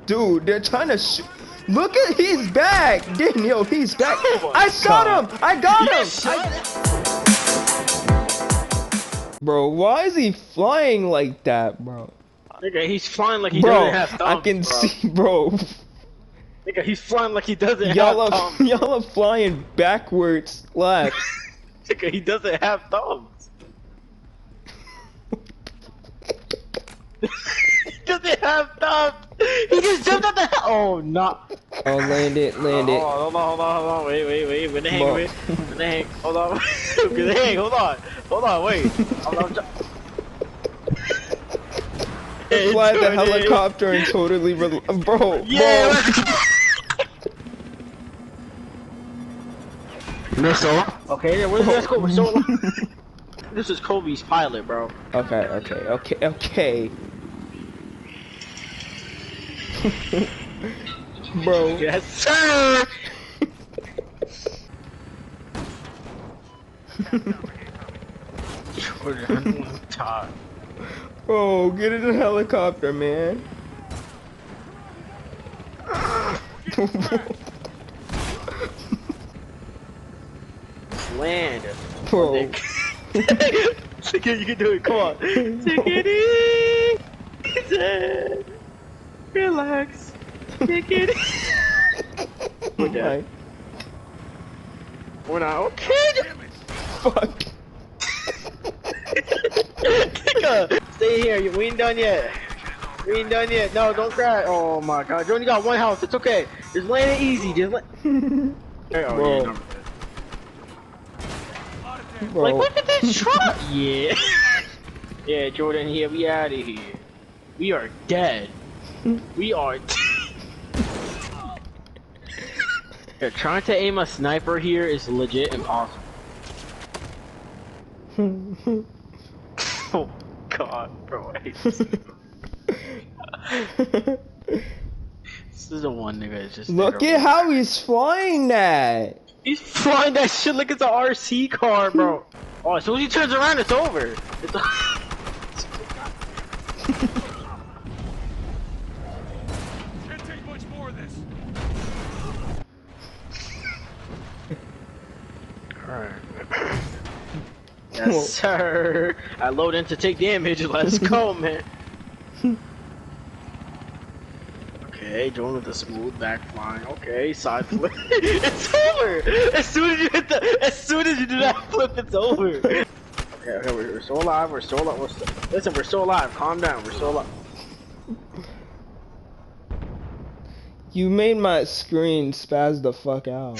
Dude, they're trying to shoot. Look at, he's back. Daniel, he's back. Oh I shot him. I got him. Bro, why is he flying like that, bro? Nigga, he's flying like he doesn't have thumbs, I can bro. see, bro. Nigga, he's flying like he doesn't have thumbs. Y'all are flying backwards left. Nigga, he doesn't have thumbs. He doesn't have thumbs. He just jumped out the hell. Oh, no. Oh, land it. Hold on. Wait. When the hang, wait. When the hang. Hold on. When the hang, hold on, wait. Fly the helicopter and totally bro. Yeah. Missile. Okay, then let's go. We're so. This is Kobe's pilot, bro. Okay. Bro. Yes, sir. Jordan, Todd. Bro, get in the helicopter, man. Land. Bro. You can do it. Come on. Take it easy. Relax. Take it easy. We're dead. We're not okay. Fuck. Stay here. We ain't done yet. No, don't cry. Oh my god. You only got one house. It's okay. Just land it easy. Just let. Bro. Bro. Like, look at this truck. Yeah. Yeah, Jordan, here. We out of here. We are dead. We are dead. Yeah, trying to aim a sniper here is legit impossible. Oh god, bro. I hate this. This is the one nigga that's just. Look at how he's flying that. He's flying that shit like it's an RC car, bro. Oh, as soon as he turns around, it's over. It's Can't take much more of this. Alright. Yes, sir. I load in to take damage. Let's go, man. Okay, Jordan with the smooth back flying. Okay, side flip. It's over. As soon as you do that flip, it's over. Okay, we're still alive. Listen, we're still alive. Calm down. We're still alive. You made my screen spaz the fuck out.